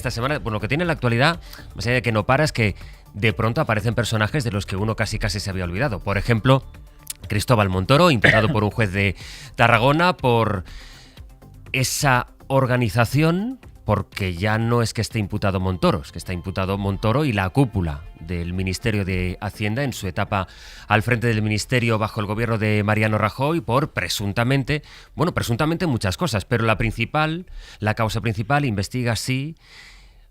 esta semana, bueno, lo que tiene la actualidad, más allá de que no para, es que de pronto aparecen personajes de los que uno casi se había olvidado. Por ejemplo, Cristóbal Montoro, imputado por un juez de Tarragona por esa organización, porque ya no es que esté imputado Montoro, es que está imputado Montoro y la cúpula del Ministerio de Hacienda en su etapa al frente del Ministerio bajo el gobierno de Mariano Rajoy por presuntamente muchas cosas, pero la causa principal investiga si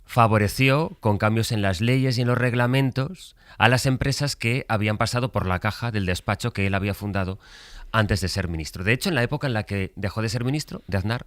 favoreció con cambios en las leyes y en los reglamentos a las empresas que habían pasado por la caja del despacho que él había fundado antes de ser ministro. De hecho, en la época en la que dejó de ser ministro de Aznar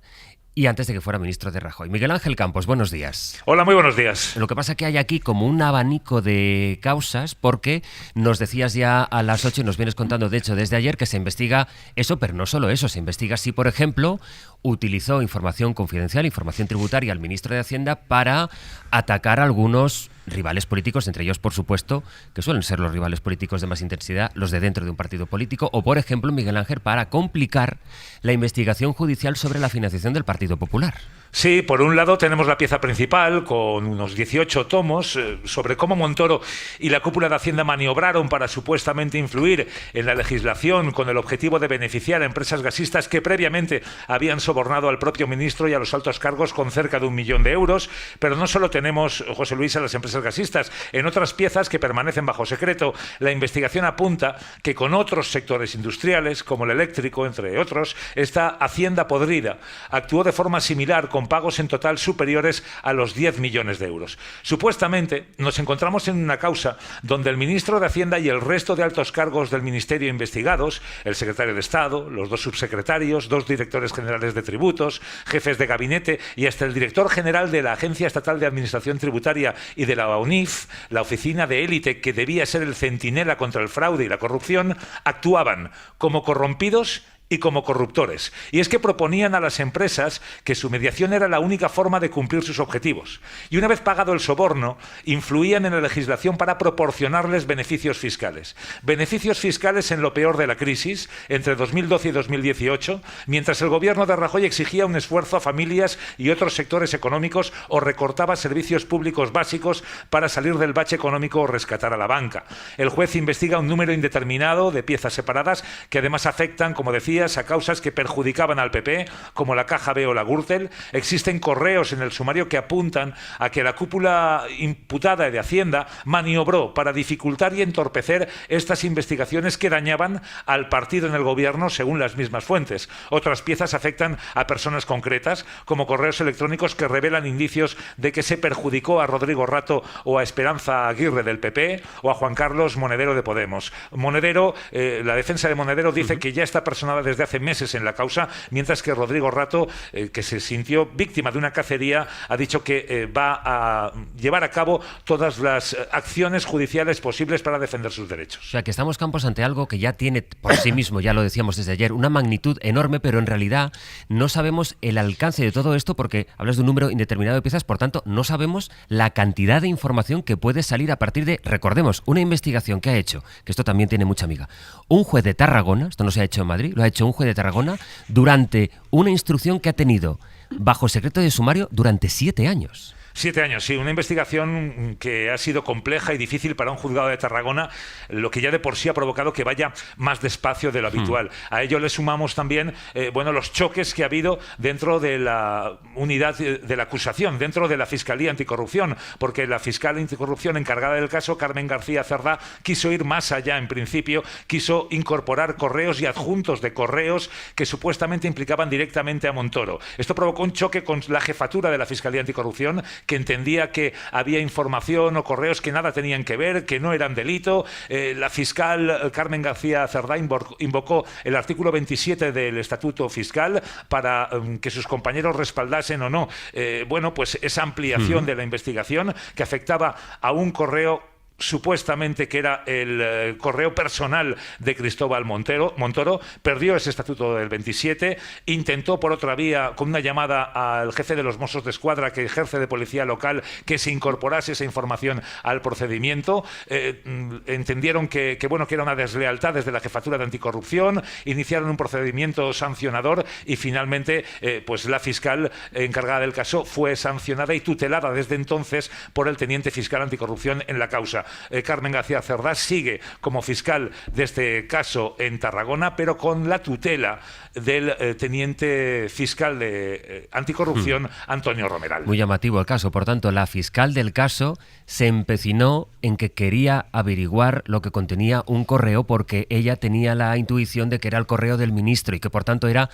y antes de que fuera ministro de Rajoy. Miguel Ángel Campos, buenos días. Hola, muy buenos días. Lo que pasa es que hay aquí como un abanico de causas, porque nos decías ya a las 8 y nos vienes contando, de hecho, desde ayer, que se investiga eso, pero no solo eso, se investiga si, por ejemplo, utilizó información confidencial, información tributaria al ministro de Hacienda para atacar a algunos rivales políticos, entre ellos, por supuesto, que suelen ser los rivales políticos de más intensidad, los de dentro de un partido político, o, por ejemplo, Miguel Ángel, para complicar la investigación judicial sobre la financiación del Partido Popular. Sí, por un lado tenemos la pieza principal con unos 18 tomos sobre cómo Montoro y la cúpula de Hacienda maniobraron para supuestamente influir en la legislación con el objetivo de beneficiar a empresas gasistas que previamente habían sobornado al propio ministro y a los altos cargos con cerca de 1 millón de euros. Pero no solo tenemos, José Luis, a las empresas gasistas. En otras piezas que permanecen bajo secreto, la investigación apunta que con otros sectores industriales, como el eléctrico, entre otros, esta Hacienda podrida actuó de forma similar con pagos en total superiores a los 10 millones de euros. Supuestamente nos encontramos en una causa donde el ministro de Hacienda y el resto de altos cargos del ministerio investigados, el secretario de Estado, los 2 subsecretarios, 2 directores generales de tributos, jefes de gabinete y hasta el director general de la Agencia Estatal de Administración Tributaria y de la ONIF, la oficina de élite que debía ser el centinela contra el fraude y la corrupción, actuaban como corrompidos y como corruptores. Y es que proponían a las empresas que su mediación era la única forma de cumplir sus objetivos. Y una vez pagado el soborno, influían en la legislación para proporcionarles beneficios fiscales. Beneficios fiscales en lo peor de la crisis, entre 2012 y 2018, mientras el gobierno de Rajoy exigía un esfuerzo a familias y otros sectores económicos o recortaba servicios públicos básicos para salir del bache económico o rescatar a la banca. El juez investiga un número indeterminado de piezas separadas que además afectan, como decía, a causas que perjudicaban al PP, como la Caja B o la Gürtel. Existen correos en el sumario que apuntan a que la cúpula imputada de Hacienda maniobró para dificultar y entorpecer estas investigaciones que dañaban al partido en el gobierno, según las mismas fuentes. Otras piezas afectan a personas concretas, como correos electrónicos que revelan indicios de que se perjudicó a Rodrigo Rato o a Esperanza Aguirre del PP o a Juan Carlos Monedero de Podemos. Monedero, la defensa de Monedero dice que ya está personada desde hace meses en la causa, mientras que Rodrigo Rato, que se sintió víctima de una cacería, ha dicho que va a llevar a cabo todas las acciones judiciales posibles para defender sus derechos. O sea, que estamos, Campos, ante algo que ya tiene por sí mismo, ya lo decíamos desde ayer, una magnitud enorme, pero en realidad no sabemos el alcance de todo esto porque hablas de un número indeterminado de piezas, por tanto, no sabemos la cantidad de información que puede salir a partir de, recordemos, una investigación que ha hecho, que esto también tiene mucha amiga, un juez de Tarragona, esto no se ha hecho en Madrid, lo ha hecho un juez de Tarragona durante una instrucción que ha tenido bajo secreto de sumario durante 7 años. 7 años, sí, una investigación que ha sido compleja y difícil para un juzgado de Tarragona, lo que ya de por sí ha provocado que vaya más despacio de lo habitual. A ello le sumamos también los choques que ha habido dentro de la unidad de la acusación, dentro de la Fiscalía Anticorrupción, porque la fiscal anticorrupción encargada del caso, Carmen García Cerdá, quiso ir más allá en principio, quiso incorporar correos y adjuntos de correos que supuestamente implicaban directamente a Montoro. Esto provocó un choque con la jefatura de la Fiscalía Anticorrupción, que entendía que había información o correos que nada tenían que ver, que no eran delito. La fiscal Carmen García Cerdá invocó el artículo 27 del Estatuto Fiscal para que sus compañeros respaldasen o no esa ampliación de la investigación que afectaba a un correo supuestamente que era el correo personal de Cristóbal Montoro, perdió ese estatuto del 27, intentó por otra vía, con una llamada al jefe de los Mossos de Escuadra que ejerce de policía local, que se incorporase esa información al procedimiento. Entendieron que era una deslealtad desde la Jefatura de Anticorrupción, iniciaron un procedimiento sancionador y finalmente pues la fiscal encargada del caso fue sancionada y tutelada desde entonces por el teniente fiscal anticorrupción en la causa. Carmen García Cerdá sigue como fiscal de este caso en Tarragona, pero con la tutela del teniente fiscal de anticorrupción, Antonio Romeral. Muy llamativo el caso. Por tanto, la fiscal del caso se empecinó en que quería averiguar lo que contenía un correo porque ella tenía la intuición de que era el correo del ministro y que por tanto era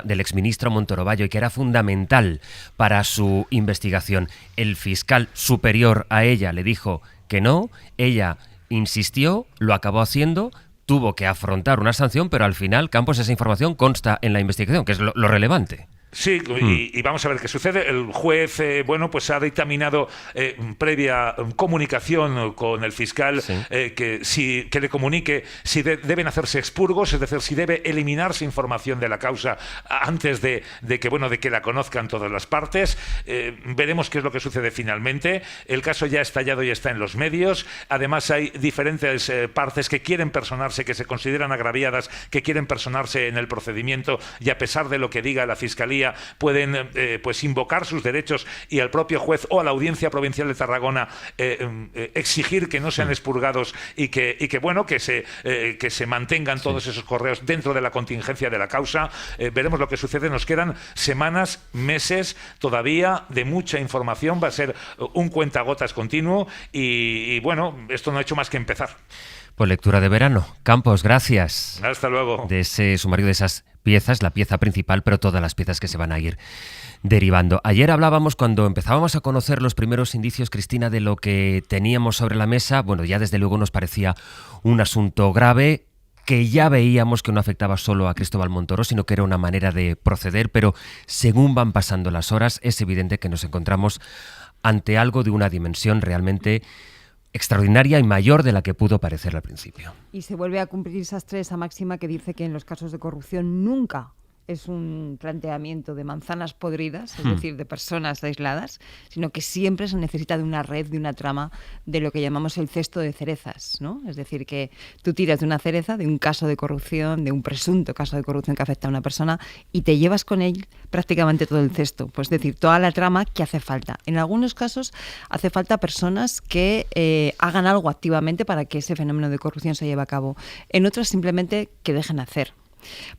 del exministro Montoro Bayo y que era fundamental para su investigación. El fiscal superior a ella le dijo que no, ella insistió, lo acabó haciendo, tuvo que afrontar una sanción, pero al final, Campos, esa información consta en la investigación, que es lo relevante. Sí, y vamos a ver qué sucede. El juez, pues ha dictaminado previa comunicación con el fiscal, sí, que le comunique si deben hacerse expurgos, es decir, si debe eliminarse información de la causa antes de que la conozcan todas las partes. Veremos qué es lo que sucede finalmente. El caso ya ha estallado y está en los medios. Además, hay diferentes partes que quieren personarse, que se consideran agraviadas, que quieren personarse en el procedimiento y a pesar de lo que diga la Fiscalía, pueden pues invocar sus derechos y al propio juez o a la Audiencia Provincial de Tarragona exigir que no sean expurgados y que se mantengan todos esos correos dentro de la contingencia de la causa. Veremos lo que sucede. Nos quedan semanas, meses todavía de mucha información. Va a ser un cuentagotas continuo y esto no ha hecho más que empezar. Pues lectura de verano. Campos, gracias. Hasta luego. De ese sumario de esas piezas, la pieza principal, pero todas las piezas que se van a ir derivando. Ayer hablábamos, cuando empezábamos a conocer los primeros indicios, Cristina, de lo que teníamos sobre la mesa. Bueno, ya desde luego nos parecía un asunto grave, que ya veíamos que no afectaba solo a Cristóbal Montoro, sino que era una manera de proceder, pero según van pasando las horas, es evidente que nos encontramos ante algo de una dimensión realmente extraordinaria y mayor de la que pudo parecer al principio. Y se vuelve a cumplir esa máxima que dice que en los casos de corrupción nunca es un planteamiento de manzanas podridas, es decir, de personas aisladas, sino que siempre se necesita de una red, de una trama, de lo que llamamos el cesto de cerezas, ¿no? Es decir, que tú tiras de una cereza, de un caso de corrupción, de un presunto caso de corrupción que afecta a una persona, y te llevas con él prácticamente todo el cesto, pues es decir, toda la trama que hace falta. En algunos casos hace falta personas que hagan algo activamente para que ese fenómeno de corrupción se lleve a cabo. En otros simplemente que dejen hacer.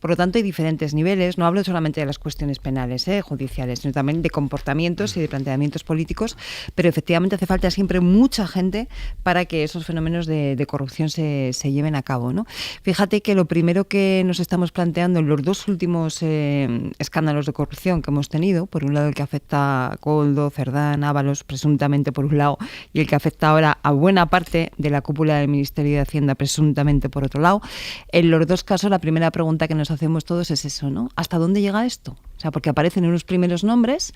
Por lo tanto, hay diferentes niveles. No hablo solamente de las cuestiones penales, judiciales, sino también de comportamientos y de planteamientos políticos, pero efectivamente hace falta siempre mucha gente para que esos fenómenos de corrupción se lleven a cabo, ¿no? Fíjate que lo primero que nos estamos planteando en los dos últimos escándalos de corrupción que hemos tenido, por un lado el que afecta a Koldo, Cerdán, Ábalos, presuntamente por un lado, y el que afecta ahora a buena parte de la cúpula del Ministerio de Hacienda, presuntamente por otro lado, en los dos casos la primera pregunta que nos hacemos todos es eso, ¿no? ¿Hasta dónde llega esto? O sea, porque aparecen unos primeros nombres,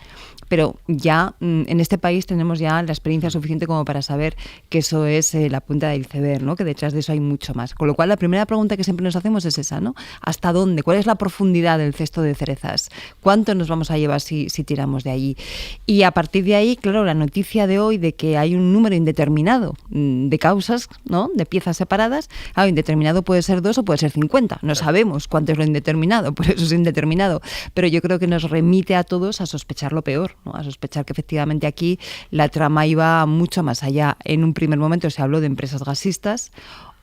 pero ya en este país tenemos ya la experiencia suficiente como para saber que eso es la punta del iceberg, ¿no? Que detrás de eso hay mucho más. Con lo cual, la primera pregunta que siempre nos hacemos es esa, ¿no? ¿Hasta dónde? ¿Cuál es la profundidad del cesto de cerezas? ¿Cuánto nos vamos a llevar si tiramos de allí? Y a partir de ahí, claro, la noticia de hoy de que hay un número indeterminado de causas, ¿no? De piezas separadas. Claro, indeterminado puede ser 2 o puede ser 50. No sabemos cuánto es lo indeterminado, por eso es indeterminado. Pero yo creo que nos remite a todos a sospechar lo peor, ¿no? A sospechar que efectivamente aquí la trama iba mucho más allá. En un primer momento se habló de empresas gasistas.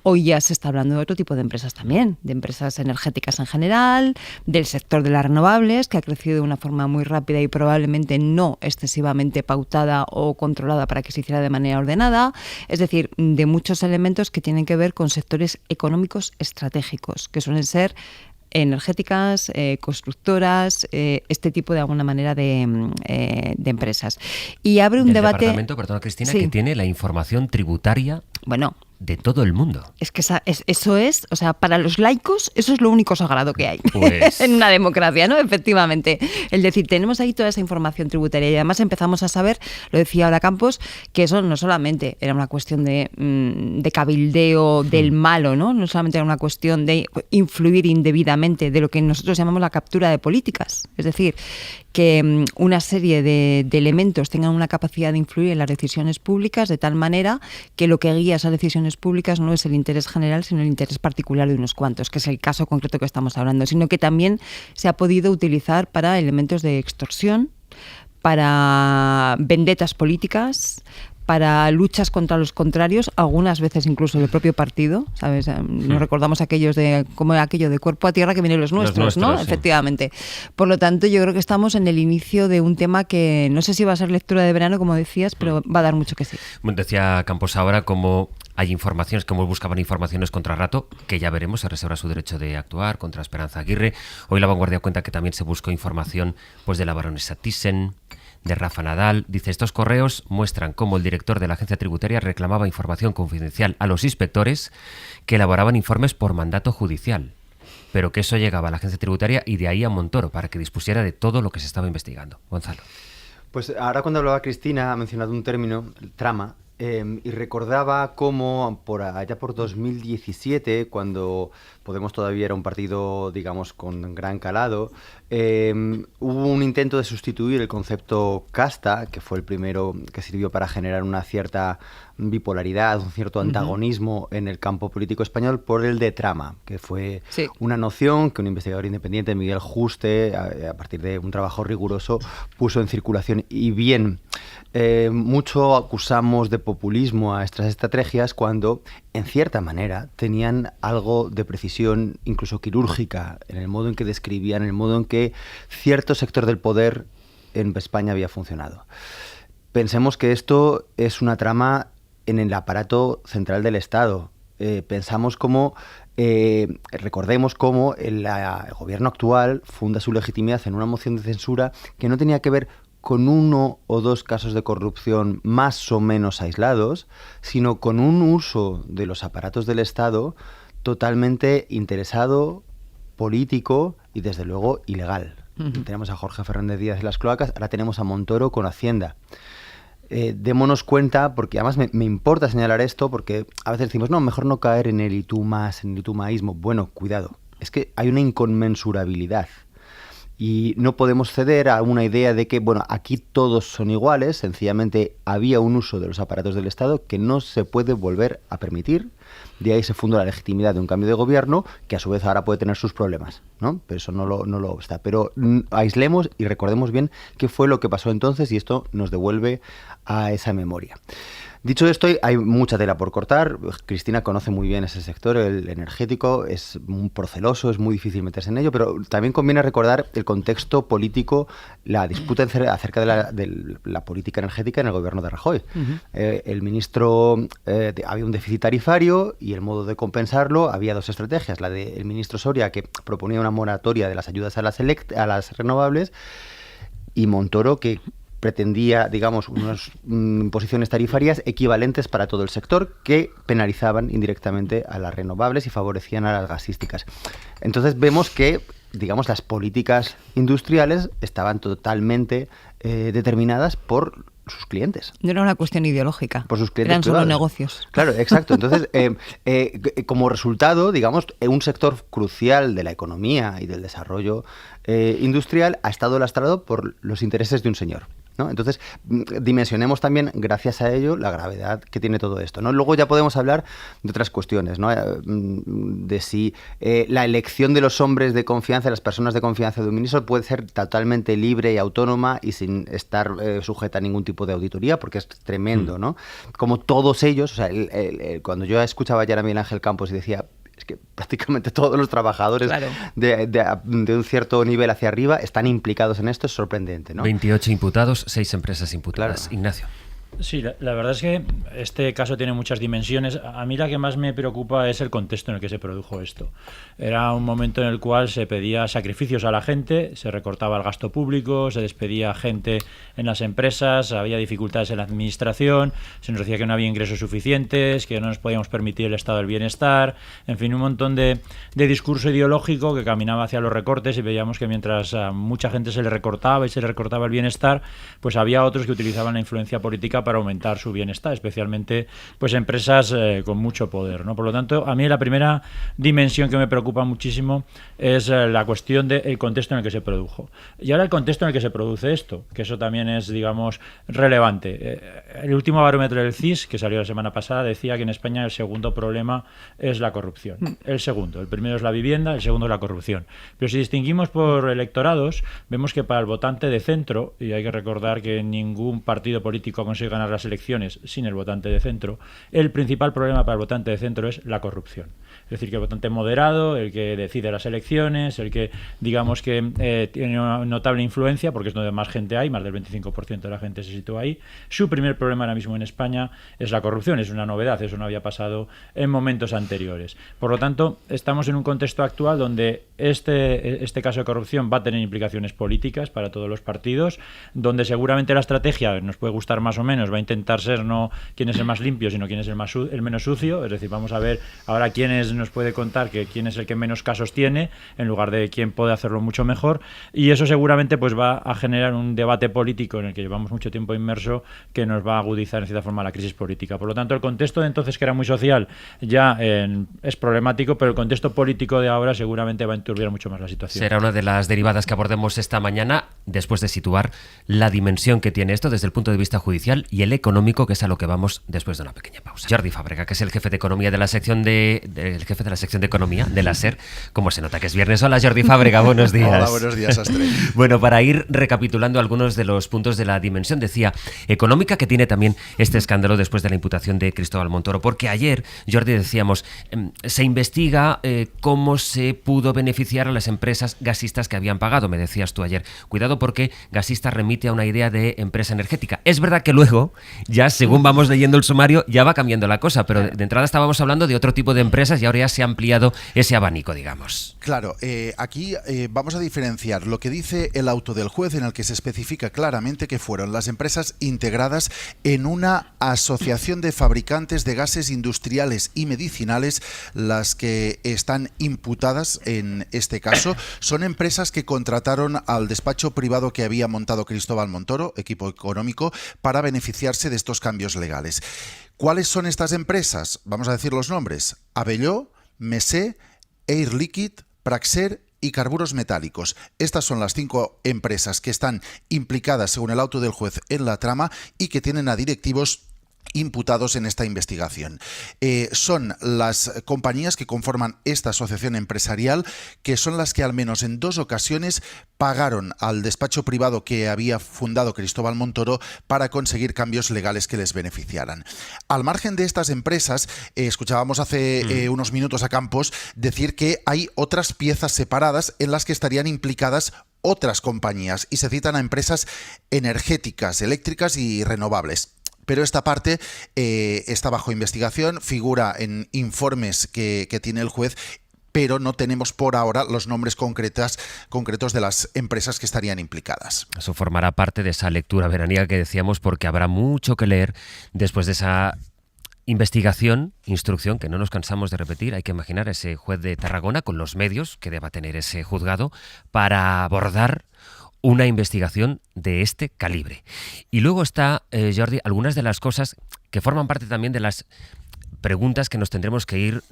Hoy ya se está hablando de otro tipo de empresas también, de empresas energéticas en general, del sector de las renovables, que ha crecido de una forma muy rápida y probablemente no excesivamente pautada o controlada para que se hiciera de manera ordenada. Es decir, de muchos elementos que tienen que ver con sectores económicos estratégicos, que suelen ser energéticas, constructoras, este tipo de alguna manera de empresas. Y abre un debate... Departamento, perdona Cristina, sí, que tiene la información tributaria. Bueno, de todo el mundo. Es que eso es, o sea, para los laicos, eso es lo único sagrado que hay Pues... en una democracia, ¿no? Efectivamente. Es decir, tenemos ahí toda esa información tributaria y además empezamos a saber, lo decía ahora Campos, que eso no solamente era una cuestión de cabildeo del malo, ¿no? No solamente era una cuestión de influir indebidamente, de lo que nosotros llamamos la captura de políticas. Es decir, que una serie de elementos tengan una capacidad de influir en las decisiones públicas de tal manera que lo que guía esas decisiones públicas no es el interés general, sino el interés particular de unos cuantos, que es el caso concreto que estamos hablando, sino que también se ha podido utilizar para elementos de extorsión, para vendetas políticas, para luchas contra los contrarios, algunas veces incluso del propio partido, ¿sabes? Nos recordamos aquello de cuerpo a tierra que vienen los nuestros, ¿no? Sí. Efectivamente. Por lo tanto, yo creo que estamos en el inicio de un tema que no sé si va a ser lectura de verano, como decías, pero va a dar mucho que sí. Decía Campos ahora como hay informaciones, como buscaban informaciones contra Rato, que ya veremos, se reserva su derecho de actuar contra Esperanza Aguirre. Hoy La Vanguardia cuenta que también se buscó información pues de la baronesa Thyssen, de Rafa Nadal. Dice, estos correos muestran cómo el director de la agencia tributaria reclamaba información confidencial a los inspectores que elaboraban informes por mandato judicial, pero que eso llegaba a la agencia tributaria y de ahí a Montoro para que dispusiera de todo lo que se estaba investigando. Gonzalo. Pues ahora cuando hablaba Cristina ha mencionado un término, el trama, y recordaba cómo allá por 2017, cuando Podemos todavía era un partido, digamos, con gran calado, hubo un intento de sustituir el concepto casta, que fue el primero que sirvió para generar una cierta bipolaridad, un cierto antagonismo en el campo político español, por el de trama, que fue una noción que un investigador independiente, Miguel Juste, a partir de un trabajo riguroso, puso en circulación. Y bien, mucho acusamos de populismo a estas estrategias cuando, en cierta manera, tenían algo de precisión, incluso quirúrgica, en el modo en que describían, en el modo en que cierto sector del poder en España había funcionado. Pensemos que esto es una trama en el aparato central del Estado. Recordemos cómo el gobierno actual funda su legitimidad en una moción de censura que no tenía que ver con uno o dos casos de corrupción más o menos aislados, sino con un uso de los aparatos del Estado totalmente interesado, político y, desde luego, ilegal. Tenemos a Jorge Fernández Díaz en las cloacas, ahora tenemos a Montoro con Hacienda. Démonos cuenta, porque además me importa señalar esto, porque a veces decimos, no, mejor no caer en el y tú más, en el y tú maísmo. Bueno, cuidado, es que hay una inconmensurabilidad. Y no podemos ceder a una idea de que, bueno, aquí todos son iguales, sencillamente había un uso de los aparatos del Estado que no se puede volver a permitir. De ahí se fundó la legitimidad de un cambio de gobierno, que a su vez ahora puede tener sus problemas, ¿no? Pero eso no lo está. Pero aislemos y recordemos bien qué fue lo que pasó entonces, y esto nos devuelve a esa memoria. Dicho esto, hay mucha tela por cortar. Cristina conoce muy bien ese sector, el energético, es un proceloso, es muy difícil meterse en ello, pero también conviene recordar el contexto político, la disputa acerca de la política energética en el gobierno de Rajoy. El ministro, había un déficit tarifario y el modo de compensarlo, había dos estrategias. La del ministro Soria, que proponía una moratoria de las ayudas a las renovables, y Montoro, que pretendía, digamos, unas imposiciones tarifarias equivalentes para todo el sector que penalizaban indirectamente a las renovables y favorecían a las gasísticas. Entonces vemos que, digamos, las políticas industriales estaban totalmente determinadas por sus clientes. No era una cuestión ideológica, por sus clientes eran privados. Solo negocios. Claro, exacto. Entonces, como resultado, digamos, un sector crucial de la economía y del desarrollo industrial ha estado lastrado por los intereses de un señor, ¿no? Entonces, dimensionemos también, gracias a ello, la gravedad que tiene todo esto, ¿no? Luego ya podemos hablar de otras cuestiones, ¿no? De si la elección de los hombres de confianza, de las personas de confianza de un ministro, puede ser totalmente libre y autónoma y sin estar sujeta a ningún tipo de auditoría, porque es tremendo, ¿no? Como todos ellos, o sea, cuando yo escuchaba ayer a Miguel Ángel Campos y decía, es que prácticamente todos los trabajadores de un cierto nivel hacia arriba están implicados en esto, es sorprendente, ¿no? 28 imputados, 6 empresas imputadas. Claro. Ignacio. Sí, la verdad es que este caso tiene muchas dimensiones. A mí la que más me preocupa es el contexto en el que se produjo esto. Era un momento en el cual se pedía sacrificios a la gente, se recortaba el gasto público, se despedía gente en las empresas, había dificultades en la administración, se nos decía que no había ingresos suficientes, que no nos podíamos permitir el estado del bienestar, en fin, un montón de discurso ideológico que caminaba hacia los recortes, y veíamos que mientras a mucha gente se le recortaba y se le recortaba el bienestar, pues había otros que utilizaban la influencia política para aumentar su bienestar, especialmente pues empresas con mucho poder, ¿no? Por lo tanto, a mí la primera dimensión que me preocupa muchísimo es la cuestión del contexto en el que se produjo. Y ahora el contexto en el que se produce esto, que eso también es, digamos, relevante. El último barómetro del CIS, que salió la semana pasada, decía que en España el segundo problema es la corrupción. El segundo. El primero es la vivienda, el segundo es la corrupción. Pero si distinguimos por electorados, vemos que para el votante de centro, y hay que recordar que ningún partido político consigue ganar las elecciones sin el votante de centro, el principal problema para el votante de centro es la corrupción. Es decir, que el votante moderado, el que decide las elecciones, el que, digamos, que tiene una notable influencia, porque es donde más gente hay, más del 25% de la gente se sitúa ahí, su primer problema ahora mismo en España es la corrupción. Es una novedad, eso no había pasado en momentos anteriores. Por lo tanto, estamos en un contexto actual donde este caso de corrupción va a tener implicaciones políticas para todos los partidos, donde seguramente la estrategia, nos puede gustar más o menos, va a intentar ser no quién es el más limpio, sino quién es el menos sucio. Es decir, vamos a ver ahora quién nos puede contar que quién es el que menos casos tiene, en lugar de quién puede hacerlo mucho mejor, y eso seguramente pues va a generar un debate político en el que llevamos mucho tiempo inmerso, que nos va a agudizar en cierta forma la crisis política. Por lo tanto, el contexto de entonces, que era muy social, ya es problemático, pero el contexto político de ahora seguramente va a enturbiar mucho más la situación. Será una de las derivadas que abordemos esta mañana, después de situar la dimensión que tiene esto desde el punto de vista judicial y el económico, que es a lo que vamos después de una pequeña pausa. Jordi Fàbrega, que es el jefe de economía de la sección el jefe de la sección de economía de la SER. Como se nota que es viernes. Hola, Jordi Fàbrega, buenos días. Hola, buenos días, Astre. Bueno, para ir recapitulando algunos de los puntos de la dimensión, decía, económica, que tiene también este escándalo después de la imputación de Cristóbal Montoro, porque ayer, Jordi, decíamos, se investiga cómo se pudo beneficiar a las empresas gasistas que habían pagado. Me decías tú ayer, cuidado, porque gasista remite a una idea de empresa energética. Es verdad que luego, ya según vamos leyendo el sumario, ya va cambiando la cosa, pero de entrada estábamos hablando de otro tipo de empresas y ahora ya se ha ampliado ese abanico, digamos. Claro, aquí vamos a diferenciar lo que dice el auto del juez, en el que se especifica claramente que fueron las empresas integradas en una asociación de fabricantes de gases industriales y medicinales las que están imputadas en este caso. Son empresas que contrataron al despacho privado que había montado Cristóbal Montoro, equipo económico, para beneficiarse de estos cambios legales. ¿Cuáles son estas empresas? Vamos a decir los nombres: Abelló, Mesé, Air Liquide, Praxair y Carburos Metálicos. Estas son las 5 empresas que están implicadas, según el auto del juez, en la trama y que tienen a directivos imputados en esta investigación. Son las compañías que conforman esta asociación empresarial, que son las que al menos en 2 ocasiones pagaron al despacho privado que había fundado Cristóbal Montoro para conseguir cambios legales que les beneficiaran. Al margen de estas empresas, escuchábamos hace unos minutos a Campos decir que hay otras piezas separadas en las que estarían implicadas otras compañías, y se citan a empresas energéticas, eléctricas y renovables. Pero esta parte está bajo investigación, figura en informes que tiene el juez, pero no tenemos por ahora los nombres concretos de las empresas que estarían implicadas. Eso formará parte de esa lectura veraniega que decíamos, porque habrá mucho que leer después de esa investigación, instrucción, que no nos cansamos de repetir. Hay que imaginar a ese juez de Tarragona con los medios que deba tener ese juzgado para abordar una investigación de este calibre. Y luego está, Jordi, algunas de las cosas que forman parte también de las preguntas que nos tendremos que ir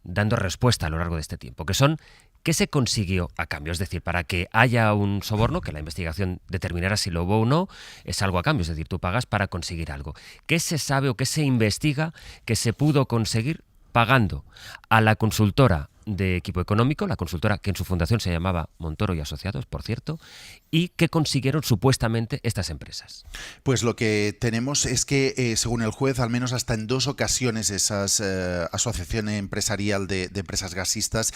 dando respuesta a lo largo de este tiempo, que son: ¿qué se consiguió a cambio? Es decir, para que haya un soborno, que la investigación determinará si lo hubo o no, es algo a cambio, es decir, tú pagas para conseguir algo. ¿Qué se sabe o qué se investiga que se pudo conseguir pagando a la consultora de Equipo Económico, la consultora que en su fundación se llamaba Montoro y Asociados, por cierto, y qué consiguieron supuestamente estas empresas. Pues lo que tenemos es que, según el juez, al menos hasta en 2 ocasiones esa asociación empresarial de empresas gasistas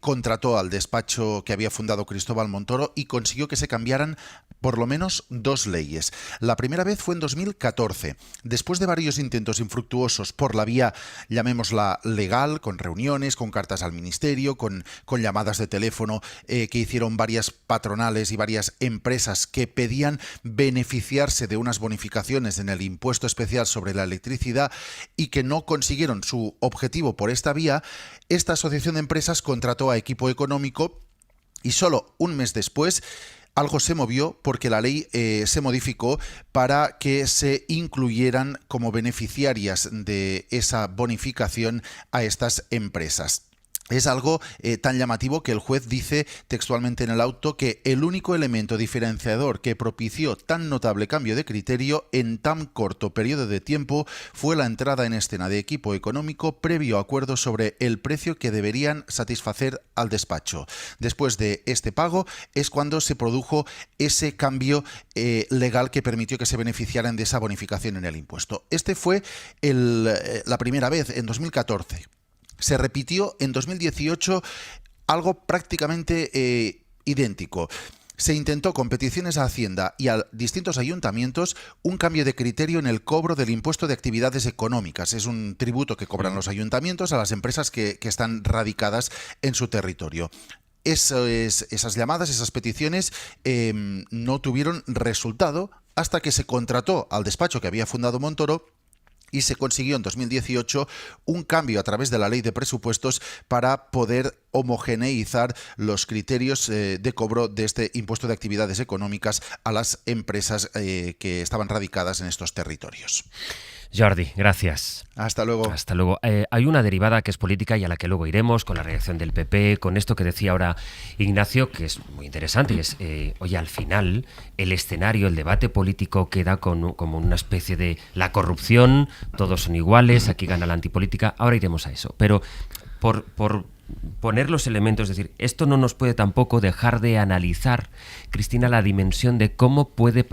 contrató al despacho que había fundado Cristóbal Montoro y consiguió que se cambiaran por lo menos 2 leyes. La primera vez fue en 2014, después de varios intentos infructuosos por la vía, llamémosla legal, con reuniones, con cartas al ministerio, con llamadas de teléfono que hicieron varias patronales y varias empresas que pedían beneficiarse de unas bonificaciones en el impuesto especial sobre la electricidad y que no consiguieron su objetivo por esta vía. Esta asociación de empresas contrató a Equipo Económico y solo un mes después algo se movió porque la ley se modificó para que se incluyeran como beneficiarias de esa bonificación a estas empresas. Es algo tan llamativo que el juez dice textualmente en el auto que el único elemento diferenciador que propició tan notable cambio de criterio en tan corto periodo de tiempo fue la entrada en escena de Equipo Económico previo acuerdo sobre el precio que deberían satisfacer al despacho. Después de este pago es cuando se produjo ese cambio legal que permitió que se beneficiaran de esa bonificación en el impuesto. Este fue la primera vez, en 2014. Se repitió en 2018 algo prácticamente idéntico. Se intentó con peticiones a Hacienda y a distintos ayuntamientos un cambio de criterio en el cobro del impuesto de actividades económicas. Es un tributo que cobran los ayuntamientos a las empresas que están radicadas en su territorio. Esas llamadas, esas peticiones no tuvieron resultado hasta que se contrató al despacho que había fundado Montoro y se consiguió en 2018 un cambio a través de la ley de presupuestos para poder homogeneizar los criterios de cobro de este impuesto de actividades económicas a las empresas que estaban radicadas en estos territorios. Jordi, gracias. Hasta luego. Hasta luego. Hay una derivada que es política y a la que luego iremos con la reacción del PP, con esto que decía ahora Ignacio, que es muy interesante, y es, oye, al final el escenario, el debate político queda como una especie de la corrupción, todos son iguales, aquí gana la antipolítica, ahora iremos a eso. Pero por poner los elementos, es decir, esto no nos puede tampoco dejar de analizar, Cristina, la dimensión de cómo puede,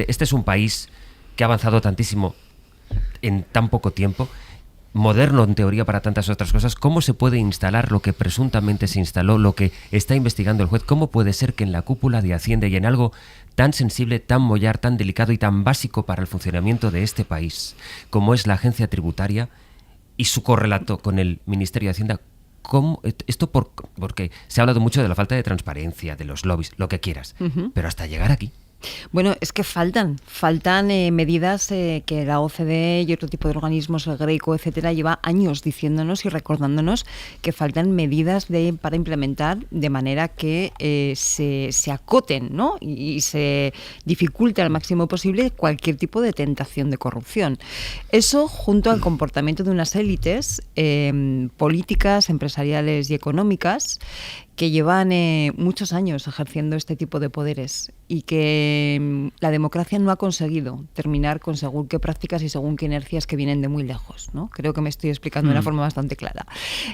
este es un país que ha avanzado tantísimo en tan poco tiempo, moderno en teoría para tantas otras cosas, ¿cómo se puede instalar lo que presuntamente se instaló, lo que está investigando el juez? ¿Cómo puede ser que en la cúpula de Hacienda y en algo tan sensible, tan mollar, tan delicado y tan básico para el funcionamiento de este país, como es la agencia tributaria y su correlato con el Ministerio de Hacienda, porque se ha hablado mucho de la falta de transparencia, de los lobbies, lo que quieras, pero hasta llegar aquí? Bueno, es que faltan medidas que la OCDE y otro tipo de organismos, el Greco, etcétera, lleva años diciéndonos y recordándonos que faltan medidas para implementar de manera que se acoten, ¿no? y se dificulte al máximo posible cualquier tipo de tentación de corrupción. Eso, junto al comportamiento de unas élites políticas, empresariales y económicas que llevan muchos años ejerciendo este tipo de poderes y que la democracia no ha conseguido terminar con según qué prácticas y según qué inercias que vienen de muy lejos, ¿no? Creo que me estoy explicando de una forma bastante clara.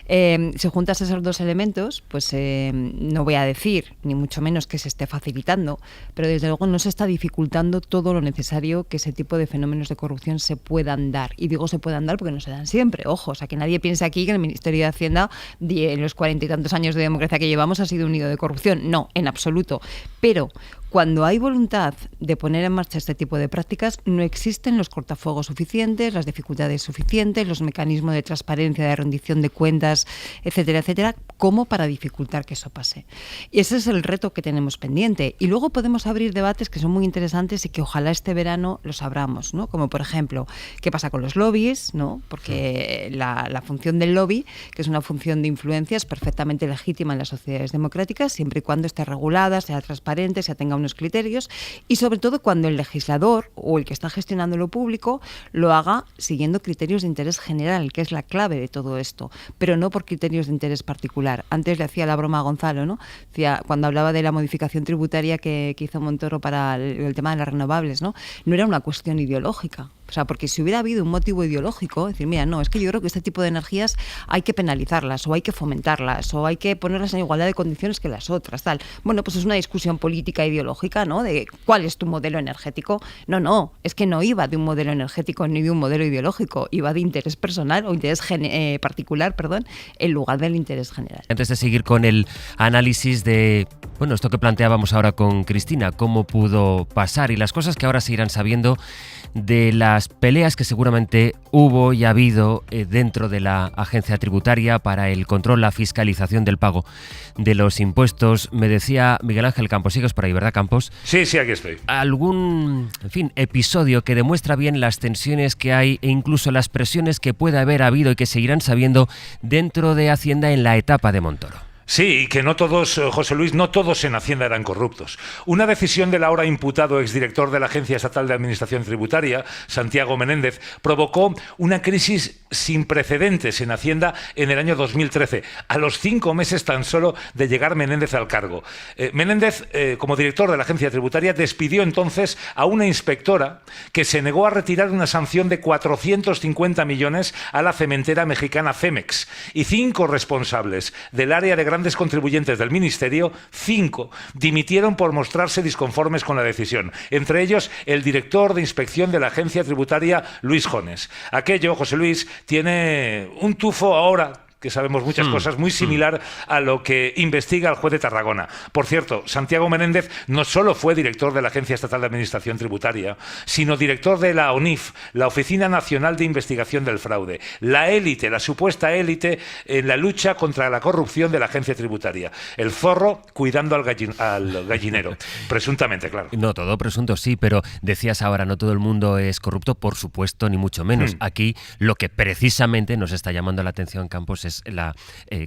Si juntas esos 2 elementos, pues no voy a decir, ni mucho menos que se esté facilitando, pero desde luego no se está dificultando todo lo necesario que ese tipo de fenómenos de corrupción se puedan dar. Y digo se puedan dar porque no se dan siempre. Ojo, o sea, que nadie piense aquí que el Ministerio de Hacienda, en los 40 y tantos años de democracia que llevamos, ha sido un nido de corrupción. No, en absoluto. Pero cuando hay voluntad de poner en marcha este tipo de prácticas, no existen los cortafuegos suficientes, las dificultades suficientes, los mecanismos de transparencia, de rendición de cuentas, etcétera, etcétera, como para dificultar que eso pase. Y ese es el reto que tenemos pendiente. Y luego podemos abrir debates que son muy interesantes y que ojalá este verano los abramos, ¿no? Como por ejemplo, ¿qué pasa con los lobbies? ¿No? Porque la función del lobby, que es una función de influencia, es perfectamente legítima en las sociedades democráticas, siempre y cuando esté regulada, sea transparente, tenga unos criterios, y sobre todo cuando el legislador o el que está gestionando lo público lo haga siguiendo criterios de interés general, que es la clave de todo esto, pero no por criterios de interés particular. Antes le hacía la broma a Gonzalo, ¿no? Cuando hablaba de la modificación tributaria que hizo Montoro para el tema de las renovables, ¿no? No era una cuestión ideológica. O sea, porque si hubiera habido un motivo ideológico, decir, mira, no, es que yo creo que este tipo de energías hay que penalizarlas o hay que fomentarlas o hay que ponerlas en igualdad de condiciones que las otras, tal. Bueno, pues es una discusión política ideológica, ¿no? De cuál es tu modelo energético. No, es que no iba de un modelo energético ni de un modelo ideológico, iba de interés personal o interés particular, en lugar del interés general. Antes de seguir con el análisis de, bueno, esto que planteábamos ahora con Cristina, cómo pudo pasar y las cosas que ahora se irán sabiendo de las peleas que seguramente hubo y ha habido dentro de la agencia tributaria para el control, la fiscalización del pago de los impuestos. Me decía Miguel Ángel Campos, sigues por ahí, ¿verdad, Campos? Sí, aquí estoy. Algún, episodio que demuestra bien las tensiones que hay e incluso las presiones que puede haber habido y que seguirán sabiendo dentro de Hacienda en la etapa de Montoro. Sí, y que no todos, José Luis, no todos en Hacienda eran corruptos. Una decisión del ahora imputado exdirector de la Agencia Estatal de Administración Tributaria, Santiago Menéndez, provocó una crisis sin precedentes en Hacienda en el año 2013, a los 5 meses tan solo de llegar Menéndez al cargo. Menéndez, como director de la Agencia Tributaria, despidió entonces a una inspectora que se negó a retirar una sanción de 450 millones a la cementera mexicana Cemex, y 5 responsables del área de grandes contribuyentes del Ministerio, 5, dimitieron por mostrarse disconformes con la decisión. Entre ellos, el director de inspección de la agencia tributaria, Luis Jones. Aquello, José Luis, tiene un tufo ahora, que sabemos muchas cosas, muy similar a lo que investiga el juez de Tarragona. Por cierto, Santiago Menéndez no solo fue director de la Agencia Estatal de Administración Tributaria, sino director de la ONIF, la Oficina Nacional de Investigación del Fraude, la élite, la supuesta élite en la lucha contra la corrupción de la agencia tributaria. El zorro cuidando al gallinero, presuntamente, claro. No, todo presunto sí, pero decías ahora, no todo el mundo es corrupto, por supuesto, ni mucho menos. Aquí lo que precisamente nos está llamando la atención, Campos, es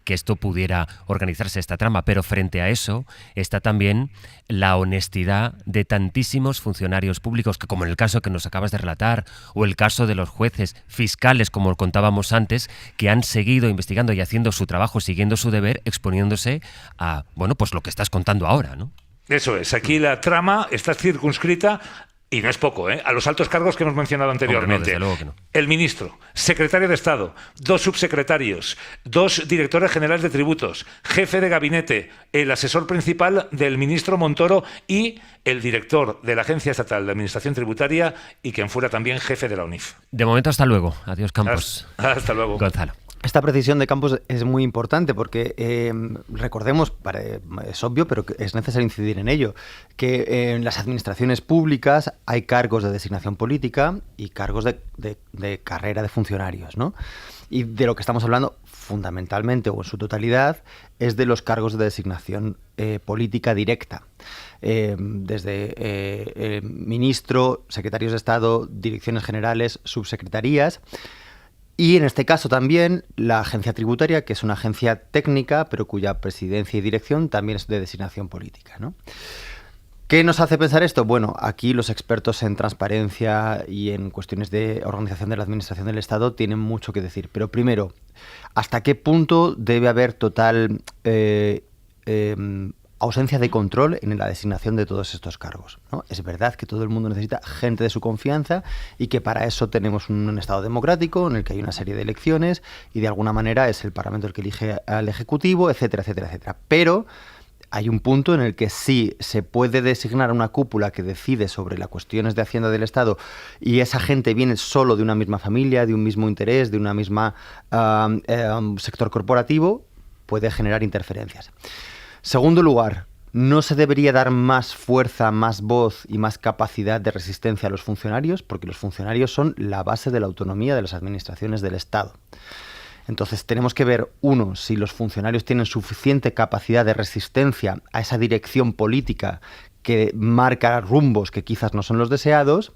que esto pudiera organizarse, esta trama, pero frente a eso está también la honestidad de tantísimos funcionarios públicos que, como en el caso que nos acabas de relatar, o el caso de los jueces fiscales, como contábamos antes, que han seguido investigando y haciendo su trabajo, siguiendo su deber, exponiéndose a, bueno, pues lo que estás contando ahora, ¿no? Eso es, aquí la trama está circunscrita, y no es poco, a los altos cargos que hemos mencionado anteriormente. Hombre, no, desde luego que no. El ministro, secretario de Estado, 2 subsecretarios, 2 directores generales de tributos, jefe de gabinete, el asesor principal del ministro Montoro y el director de la Agencia Estatal de Administración Tributaria y quien fuera también jefe de la ONIF. De momento, hasta luego. Adiós, Campos. Hasta luego. Gonzalo. Esta precisión de Campos es muy importante porque recordemos, es obvio, pero es necesario incidir en ello, que en las administraciones públicas hay cargos de designación política y cargos de carrera de funcionarios, ¿no? Y de lo que estamos hablando fundamentalmente o en su totalidad es de los cargos de designación política directa. Desde ministro, secretarios de Estado, direcciones generales, subsecretarías. Y en este caso también la agencia tributaria, que es una agencia técnica, pero cuya presidencia y dirección también es de designación política, ¿no? ¿Qué nos hace pensar esto? Bueno, aquí los expertos en transparencia y en cuestiones de organización de la administración del Estado tienen mucho que decir. Pero primero, ¿hasta qué punto debe haber total ausencia de control en la designación de todos estos cargos, ¿no? Es verdad que todo el mundo necesita gente de su confianza y que para eso tenemos un Estado democrático en el que hay una serie de elecciones y de alguna manera es el Parlamento el que elige al Ejecutivo, etcétera, etcétera, etcétera. Pero hay un punto en el que sí se puede designar a una cúpula que decide sobre las cuestiones de Hacienda del Estado y esa gente viene solo de una misma familia, de un mismo interés, de una misma sector corporativo, puede generar interferencias. Segundo lugar, no se debería dar más fuerza, más voz y más capacidad de resistencia a los funcionarios, porque los funcionarios son la base de la autonomía de las administraciones del Estado. Entonces tenemos que ver, uno, si los funcionarios tienen suficiente capacidad de resistencia a esa dirección política que marca rumbos que quizás no son los deseados,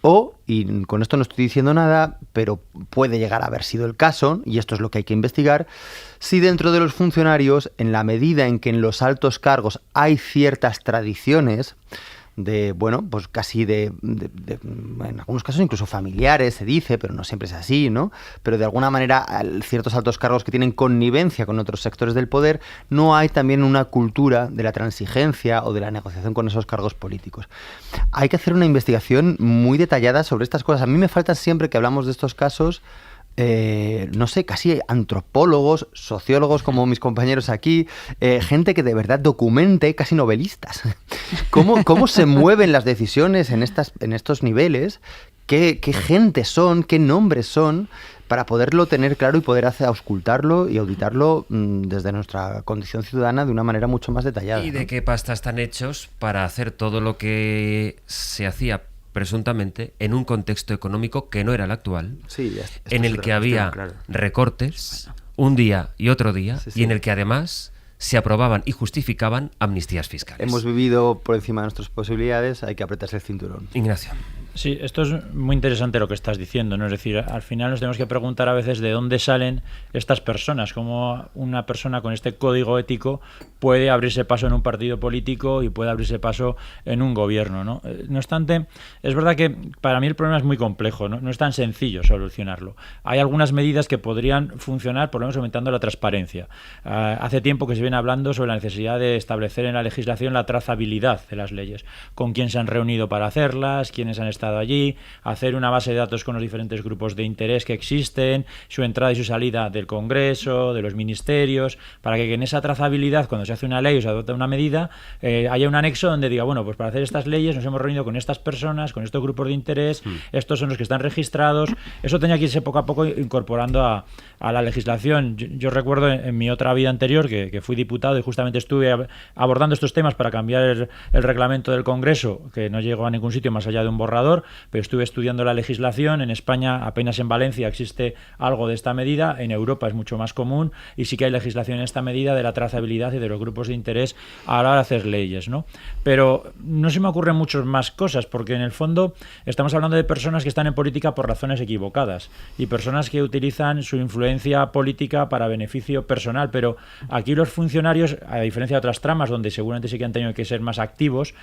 o, y con esto no estoy diciendo nada, pero puede llegar a haber sido el caso, y esto es lo que hay que investigar, si dentro de los funcionarios, en la medida en que en los altos cargos hay ciertas tradiciones, bueno, pues casi en algunos casos incluso familiares, se dice, pero no siempre es así, ¿no? Pero de alguna manera ciertos altos cargos que tienen connivencia con otros sectores del poder, no hay también una cultura de la transigencia o de la negociación con esos cargos políticos. Hay que hacer una investigación muy detallada sobre estas cosas. A mí me falta siempre que hablamos de estos casos, no sé, casi antropólogos, sociólogos como mis compañeros aquí, gente que de verdad documente, casi novelistas, cómo se mueven las decisiones en estos niveles, qué gente son, qué nombres son, para poderlo tener claro y poder auscultarlo y auditarlo desde nuestra condición ciudadana de una manera mucho más detallada. ¿Y de qué pasta están hechos para hacer todo lo que se hacía presuntamente en un contexto económico que no era el actual, sí, en el que había recortes un día y otro día, y en el que además se aprobaban y justificaban amnistías fiscales? Hemos vivido por encima de nuestras posibilidades, hay que apretarse el cinturón. Ignacio. Sí, esto es muy interesante lo que estás diciendo, ¿no? Es decir, al final nos tenemos que preguntar a veces de dónde salen estas personas, cómo una persona con este código ético puede abrirse paso en un partido político y puede abrirse paso en un gobierno, ¿no? No obstante, es verdad que para mí el problema es muy complejo, ¿no? No es tan sencillo solucionarlo. Hay algunas medidas que podrían funcionar, por lo menos aumentando la transparencia. Hace tiempo que se viene hablando sobre la necesidad de establecer en la legislación la trazabilidad de las leyes, con quién se han reunido para hacerlas, quiénes han estado allí, hacer una base de datos con los diferentes grupos de interés que existen, su entrada y su salida del Congreso, de los ministerios, para que en esa trazabilidad, cuando se hace una ley o se adopta una medida, haya un anexo donde diga, bueno, pues para hacer estas leyes nos hemos reunido con estas personas, con estos grupos de interés, estos son los que están registrados. Eso tenía que irse poco a poco incorporando a la legislación. Yo recuerdo en mi otra vida anterior que fui diputado y justamente estuve abordando estos temas para cambiar el reglamento del Congreso, que no llegó a ningún sitio más allá de un borrador, pero estuve estudiando la legislación. En España, apenas en Valencia, existe algo de esta medida, en Europa es mucho más común y sí que hay legislación en esta medida de la trazabilidad y de los grupos de interés a la hora de hacer leyes, ¿no? Pero no se me ocurren muchas más cosas, porque en el fondo estamos hablando de personas que están en política por razones equivocadas y personas que utilizan su influencia política para beneficio personal, pero aquí los funcionarios, a diferencia de otras tramas donde seguramente sí que han tenido que ser más activos,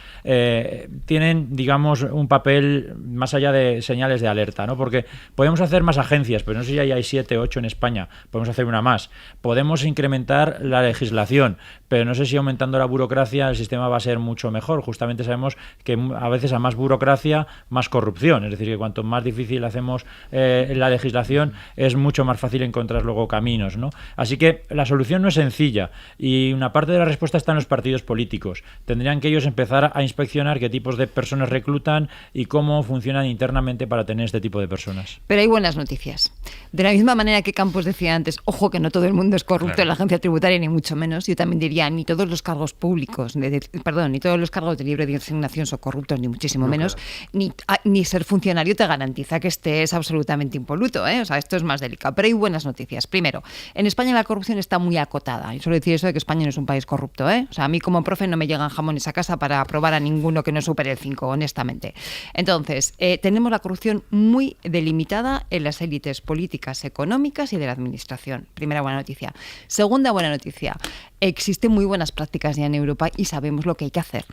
tienen, digamos, un papel más allá de señales de alerta, ¿no? Porque podemos hacer más agencias, pero no sé si hay 7 o 8 en España, podemos hacer una más. Podemos incrementar la legislación, pero no sé si aumentando la burocracia el sistema va a ser mucho mejor. Justamente sabemos que a veces a más burocracia, más corrupción. Es decir, que cuanto más difícil hacemos la legislación, es mucho más fácil encontrar luego caminos, ¿no? Así que la solución no es sencilla y una parte de la respuesta está en los partidos políticos. Tendrían que ellos empezar a inspeccionar qué tipos de personas reclutan y cómo funcionan internamente para tener este tipo de personas. Pero hay buenas noticias. De la misma manera que Campos decía antes, ojo que no todo el mundo es corrupto en la agencia tributaria, ni mucho menos, yo también diría, ni todos los cargos públicos, ni todos los cargos de libre designación son corruptos, ni muchísimo menos, ni ser funcionario te garantiza que estés absolutamente impoluto, ¿eh? O sea, esto es más delicado. Pero hay buenas noticias. Primero, en España la corrupción está muy acotada. Y suelo decir eso de que España no es un país corrupto, ¿eh? O sea, a mí como profe no me llegan jamones a casa para aprobar a ninguno que no supere el 5, honestamente. Entonces, tenemos la corrupción muy delimitada en las élites políticas, económicas y de la administración. Primera buena noticia. Segunda buena noticia. Existen muy buenas prácticas ya en Europa y sabemos lo que hay que hacer.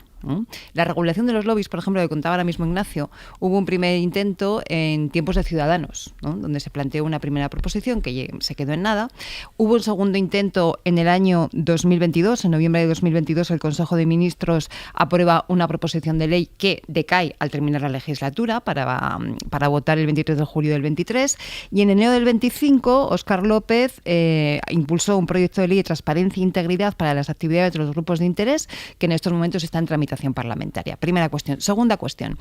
La regulación de los lobbies, por ejemplo, que contaba ahora mismo Ignacio, hubo un primer intento en tiempos de Ciudadanos, ¿no? Donde se planteó una primera proposición que se quedó en nada. Hubo un segundo intento en el año 2022, en noviembre de 2022 el Consejo de Ministros aprueba una proposición de ley que decae al terminar la legislatura para votar el 23 de julio del 23, y en enero del 25 Óscar López impulsó un proyecto de ley de transparencia e integridad para las actividades de los grupos de interés que en estos momentos está en tramitación parlamentaria. Primera cuestión. Segunda cuestión.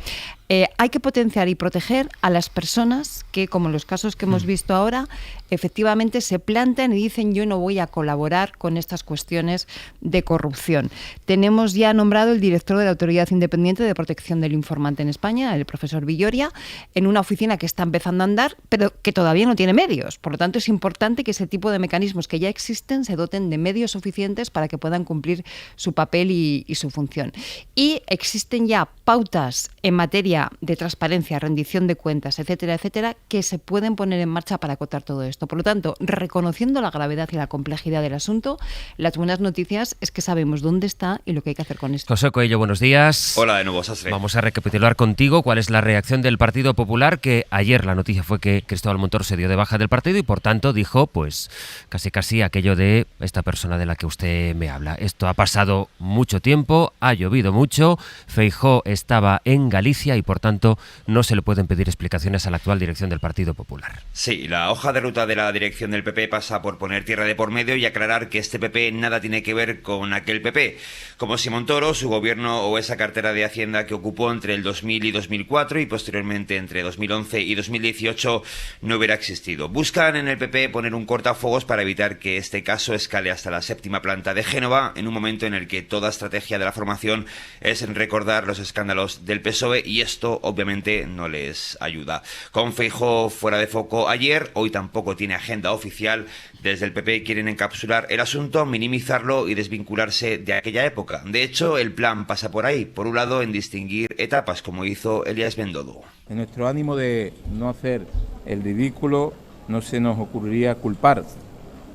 Hay que potenciar y proteger a las personas que, como en los casos que hemos visto ahora, efectivamente se plantan y dicen yo no voy a colaborar con estas cuestiones de corrupción. Tenemos ya nombrado el director de la Autoridad Independiente de Protección del Informante en España, el profesor Villoria, en una oficina que está empezando a andar, pero que todavía no tiene medios. Por lo tanto, es importante que ese tipo de mecanismos que ya existen se doten de medios suficientes para que puedan cumplir su papel y su función. y existen ya pautas en materia de transparencia, rendición de cuentas, etcétera, etcétera, que se pueden poner en marcha para acotar todo esto. Por lo tanto, reconociendo la gravedad y la complejidad del asunto, las buenas noticias es que sabemos dónde está y lo que hay que hacer con esto. José Coello, buenos días. Hola de nuevo, Sastre. Vamos a recapitular contigo cuál es la reacción del Partido Popular, que ayer la noticia fue que Cristóbal Montoro se dio de baja del partido y por tanto dijo, pues casi aquello de esta persona de la que usted me habla. Esto ha pasado mucho tiempo, ha llovido mucho, Feijóo estaba en Galicia y por tanto no se le pueden pedir explicaciones a la actual dirección del Partido Popular. Sí, la hoja de ruta de la dirección del PP pasa por poner tierra de por medio y aclarar que este PP nada tiene que ver con aquel PP, como si Montoro, su gobierno o esa cartera de Hacienda que ocupó entre el 2000 y 2004 y posteriormente entre 2011 y 2018 no hubiera existido. Buscan en el PP poner un cortafuegos para evitar que este caso escale hasta la 7ª planta de Génova en un momento en el que toda estrategia de la formación es recordar los escándalos del PSOE y esto obviamente no les ayuda. Con Feijóo fuera de foco ayer, hoy tampoco tiene agenda oficial. Desde el PP quieren encapsular el asunto, minimizarlo y desvincularse de aquella época. De hecho, el plan pasa por ahí. Por un lado, en distinguir etapas, como hizo Elías Bendodo. En nuestro ánimo de no hacer el ridículo, no se nos ocurriría culpar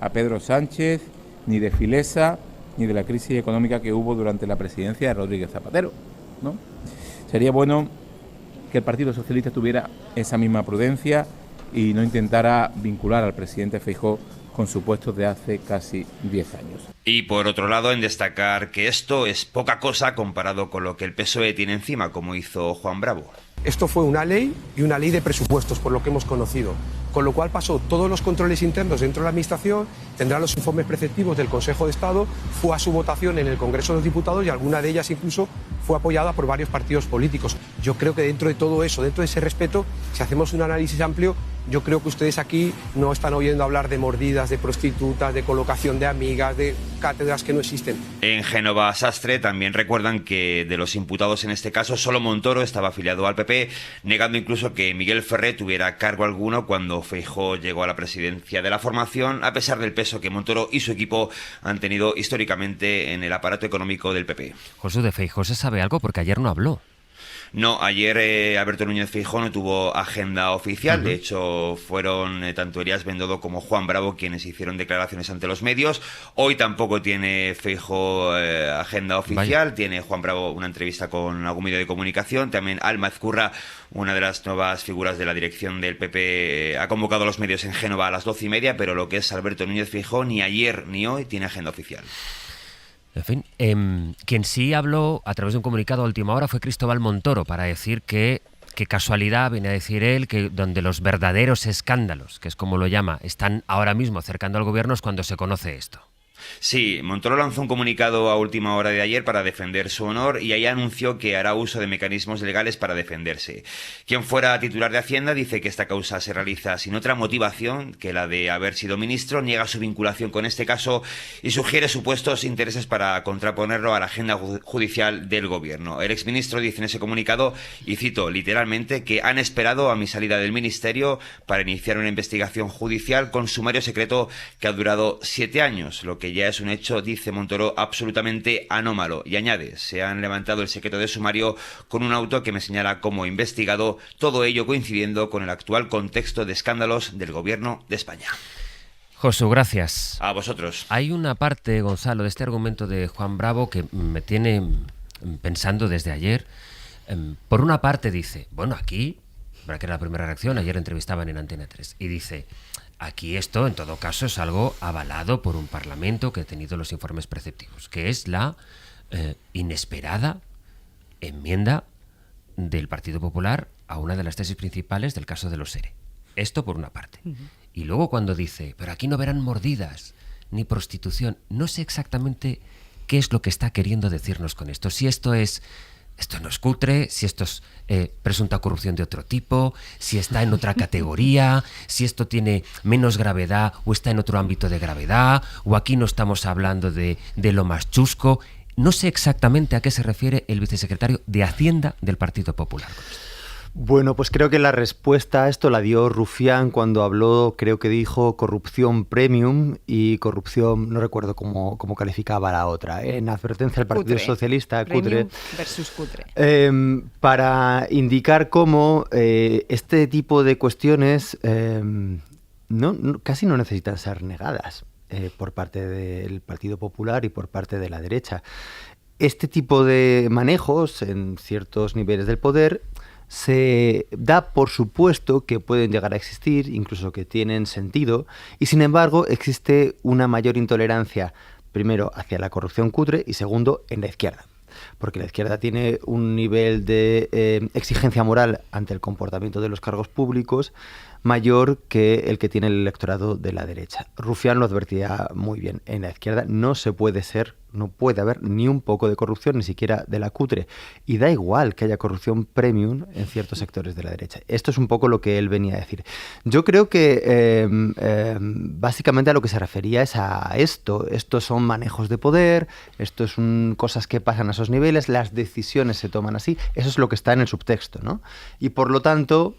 a Pedro Sánchez, ni de Filesa, ni de la crisis económica que hubo durante la presidencia de Rodríguez Zapatero, ¿no? Sería bueno que el Partido Socialista tuviera esa misma prudencia y no intentara vincular al presidente Feijóo con su puesto de hace casi 10 años. Y por otro lado, en destacar que esto es poca cosa comparado con lo que el PSOE tiene encima, como hizo Juan Bravo. Esto fue una ley y una ley de presupuestos, por lo que hemos conocido, con lo cual pasó todos los controles internos dentro de la Administración, tendrá los informes preceptivos del Consejo de Estado, fue a su votación en el Congreso de los Diputados y alguna de ellas incluso fue apoyada por varios partidos políticos. Yo creo que dentro de todo eso, dentro de ese respeto, si hacemos un análisis amplio, yo creo que ustedes aquí no están oyendo hablar de mordidas, de prostitutas, de colocación de amigas, de cátedras que no existen. En Génova, Sastre también recuerdan que de los imputados en este caso, solo Montoro estaba afiliado al PP, negando incluso que Miguel Ferré tuviera cargo alguno cuando Feijóo llegó a la presidencia de la formación, a pesar del peso que Montoro y su equipo han tenido históricamente en el aparato económico del PP. José, de Feijóo se sabe algo porque ayer no habló. No, ayer Alberto Núñez Feijóo no tuvo agenda oficial. De hecho, fueron tanto Elías Bendodo como Juan Bravo quienes hicieron declaraciones ante los medios. Hoy tampoco tiene Feijóo agenda oficial. Vaya. Tiene Juan Bravo una entrevista con algún medio de comunicación. También Alma Ezcurra, una de las nuevas figuras de la dirección del PP, ha convocado a los medios en Génova a las 12:30, pero lo que es Alberto Núñez Feijóo ni ayer ni hoy tiene agenda oficial. En fin, quien sí habló a través de un comunicado a última hora fue Cristóbal Montoro para decir que qué casualidad, viene a decir él, que donde los verdaderos escándalos, que es como lo llama, están ahora mismo acercando al gobierno es cuando se conoce esto. Sí, Montoro lanzó un comunicado a última hora de ayer para defender su honor y ahí anunció que hará uso de mecanismos legales para defenderse. Quien fuera titular de Hacienda dice que esta causa se realiza sin otra motivación que la de haber sido ministro, niega su vinculación con este caso y sugiere supuestos intereses para contraponerlo a la agenda judicial del gobierno. El exministro dice en ese comunicado, y cito literalmente, que han esperado a mi salida del ministerio para iniciar una investigación judicial con sumario secreto que ha durado 7 años, lo que ya es un hecho, dice Montoro, absolutamente anómalo. Y añade, se han levantado el secreto de sumario con un auto que me señala como investigado, todo ello coincidiendo con el actual contexto de escándalos del gobierno de España. Josu, gracias. A vosotros. Hay una parte, Gonzalo, de este argumento de Juan Bravo que me tiene pensando desde ayer. Por una parte dice, bueno, aquí, para que era la primera reacción, ayer entrevistaban en Antena 3, y dice... Aquí esto, en todo caso, es algo avalado por un parlamento que ha tenido los informes preceptivos, que es la inesperada enmienda del Partido Popular a una de las tesis principales del caso de los ERE. Esto por una parte. Y luego cuando dice, pero aquí no verán mordidas ni prostitución, no sé exactamente qué es lo que está queriendo decirnos con esto. Si esto no es cutre, si esto es presunta corrupción de otro tipo, si está en otra categoría, si esto tiene menos gravedad o está en otro ámbito de gravedad, o aquí no estamos hablando de lo más chusco. No sé exactamente a qué se refiere el vicesecretario de Hacienda del Partido Popular. Bueno, pues creo que la respuesta a esto la dio Rufián cuando habló, creo que dijo corrupción premium y corrupción, no recuerdo cómo calificaba la otra, en advertencia al Partido Socialista, cutre versus cutre. Para indicar cómo este tipo de cuestiones casi no necesitan ser negadas por parte del Partido Popular y por parte de la derecha. Este tipo de manejos en ciertos niveles del poder se da por supuesto que pueden llegar a existir, incluso que tienen sentido, y sin embargo existe una mayor intolerancia, primero hacia la corrupción cutre y segundo en la izquierda. Porque la izquierda tiene un nivel de exigencia moral ante el comportamiento de los cargos públicos mayor que el que tiene el electorado de la derecha. Rufián lo advertía muy bien. En la izquierda no puede haber ni un poco de corrupción, ni siquiera de la cutre. Y da igual que haya corrupción premium en ciertos sectores de la derecha. Esto es un poco lo que él venía a decir. Yo creo que básicamente a lo que se refería es a esto. Estos son manejos de poder, esto son cosas que pasan a esos niveles, las decisiones se toman así. Eso es lo que está en el subtexto, ¿no? Y por lo tanto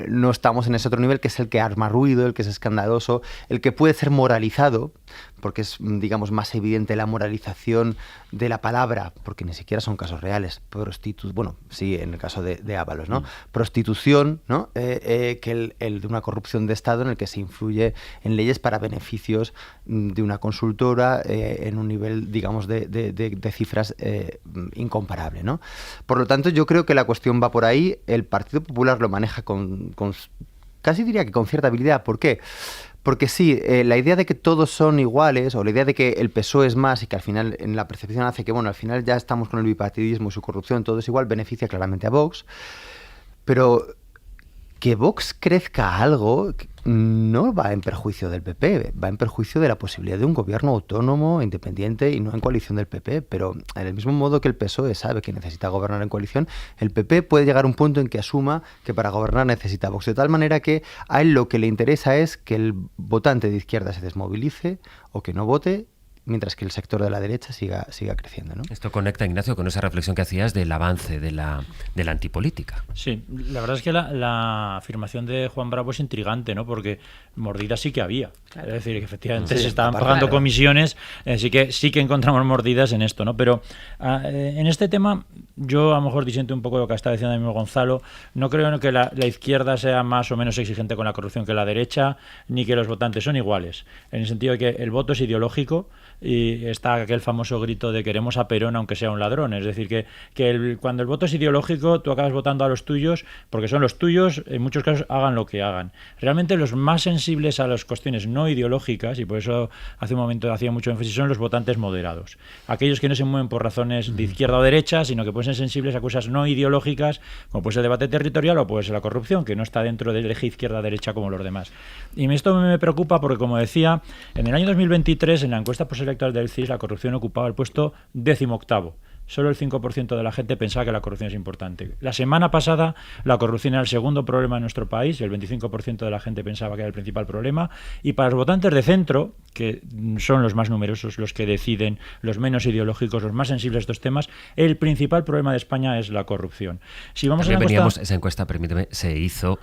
no estamos en ese otro nivel que es el que arma ruido, el que es escandaloso, el que puede ser moralizado, porque es, digamos, más evidente la moralización de la palabra, porque ni siquiera son casos reales. Bueno, sí, en el caso de Ábalos, ¿no? Prostitución, ¿no? Que el de una corrupción de Estado en el que se influye en leyes para beneficios de una consultora en un nivel, digamos, de cifras incomparable, ¿no? Por lo tanto, yo creo que la cuestión va por ahí. El Partido Popular lo maneja con casi diría que con cierta habilidad. ¿Por qué? Porque sí, la idea de que todos son iguales, o la idea de que el PSOE es más y que al final en la percepción hace que, bueno, al final ya estamos con el bipartidismo y su corrupción, todo es igual, beneficia claramente a Vox. Pero que Vox crezca algo no va en perjuicio del PP, va en perjuicio de la posibilidad de un gobierno autónomo, independiente y no en coalición del PP. Pero en el mismo modo que el PSOE sabe que necesita gobernar en coalición, el PP puede llegar a un punto en que asuma que para gobernar necesita Vox. De tal manera que a él lo que le interesa es que el votante de izquierda se desmovilice o que no vote, mientras que el sector de la derecha siga creciendo, ¿no? Esto conecta, Ignacio, con esa reflexión que hacías del avance de la antipolítica. Sí, la verdad es que la afirmación de Juan Bravo es intrigante, ¿no? Porque mordidas sí que había. Claro. Es decir, que efectivamente se estaban pagando comisiones, sí que encontramos mordidas en esto, ¿no? Pero en este tema, yo a lo mejor disiento un poco de lo que está diciendo mi amigo Gonzalo. No creo que la izquierda sea más o menos exigente con la corrupción que la derecha, ni que los votantes son iguales. En el sentido de que el voto es ideológico, y está aquel famoso grito de queremos a Perón aunque sea un ladrón. Es decir, que cuando el voto es ideológico, tú acabas votando a los tuyos porque son los tuyos, en muchos casos hagan lo que hagan. Realmente los más sensibles a las cuestiones no ideológicas, y por eso hace un momento hacía mucho énfasis, son los votantes moderados. Aquellos que no se mueven por razones de izquierda o derecha, sino que pueden ser sensibles a cosas no ideológicas, como puede ser el debate territorial o puede ser la corrupción, que no está dentro del eje izquierda-derecha como los demás. Y esto me preocupa porque, como decía, en el año 2023, en la encuesta electoral del CIS, la corrupción ocupaba el puesto 18º. Solo el 5% de la gente pensaba que la corrupción es importante. La semana pasada, la corrupción era el segundo problema en nuestro país, el 25% de la gente pensaba que era el principal problema, y para los votantes de centro, que son los más numerosos, los que deciden, los menos ideológicos, los más sensibles a estos temas, el principal problema de España es la corrupción. Si vamos a esa encuesta, permíteme, se hizo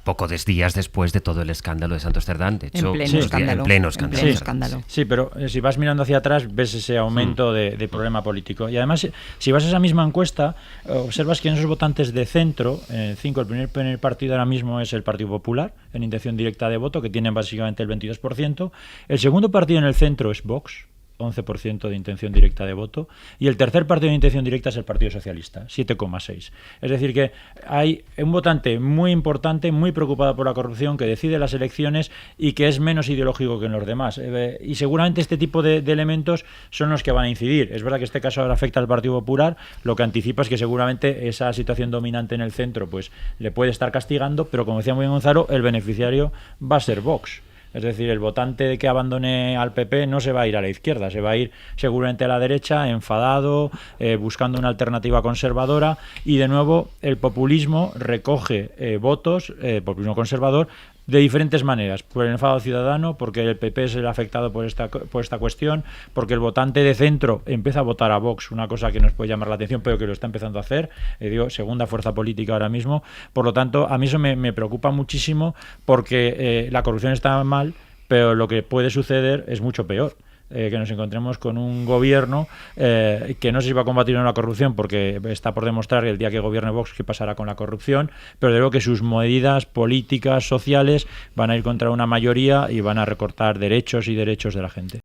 pocos días después de todo el escándalo de Santos Cerdán, de hecho, en pleno escándalo. Sí, pero si vas mirando hacia atrás, ves ese aumento de problema político. Y además, si vas a esa misma encuesta, observas que en esos votantes de centro, el primer partido ahora mismo es el Partido Popular, en intención directa de voto, que tienen básicamente el 22%. El segundo partido en el centro es Vox, 11% de intención directa de voto, y el tercer partido de intención directa es el Partido Socialista, 7,6%. Es decir, que hay un votante muy importante, muy preocupado por la corrupción, que decide las elecciones y que es menos ideológico que en los demás. Y seguramente este tipo de elementos son los que van a incidir. Es verdad que este caso ahora afecta al Partido Popular, lo que anticipa es que seguramente esa situación dominante en el centro pues le puede estar castigando, pero como decía muy bien Gonzalo, el beneficiario va a ser Vox. Es decir, el votante que abandone al PP no se va a ir a la izquierda, se va a ir seguramente a la derecha, enfadado, buscando una alternativa conservadora, y de nuevo el populismo recoge votos, populismo conservador, de diferentes maneras, por el enfado ciudadano, porque el PP es el afectado por esta cuestión, porque el votante de centro empieza a votar a Vox, una cosa que nos puede llamar la atención, pero que lo está empezando a hacer, digo, segunda fuerza política ahora mismo. Por lo tanto, a mí eso me preocupa muchísimo, porque la corrupción está mal, pero lo que puede suceder es mucho peor. Que nos encontremos con un gobierno que no sé si va a combatir la corrupción, porque está por demostrar el día que gobierne Vox qué pasará con la corrupción, pero creo que sus medidas políticas, sociales, van a ir contra una mayoría y van a recortar derechos y derechos de la gente.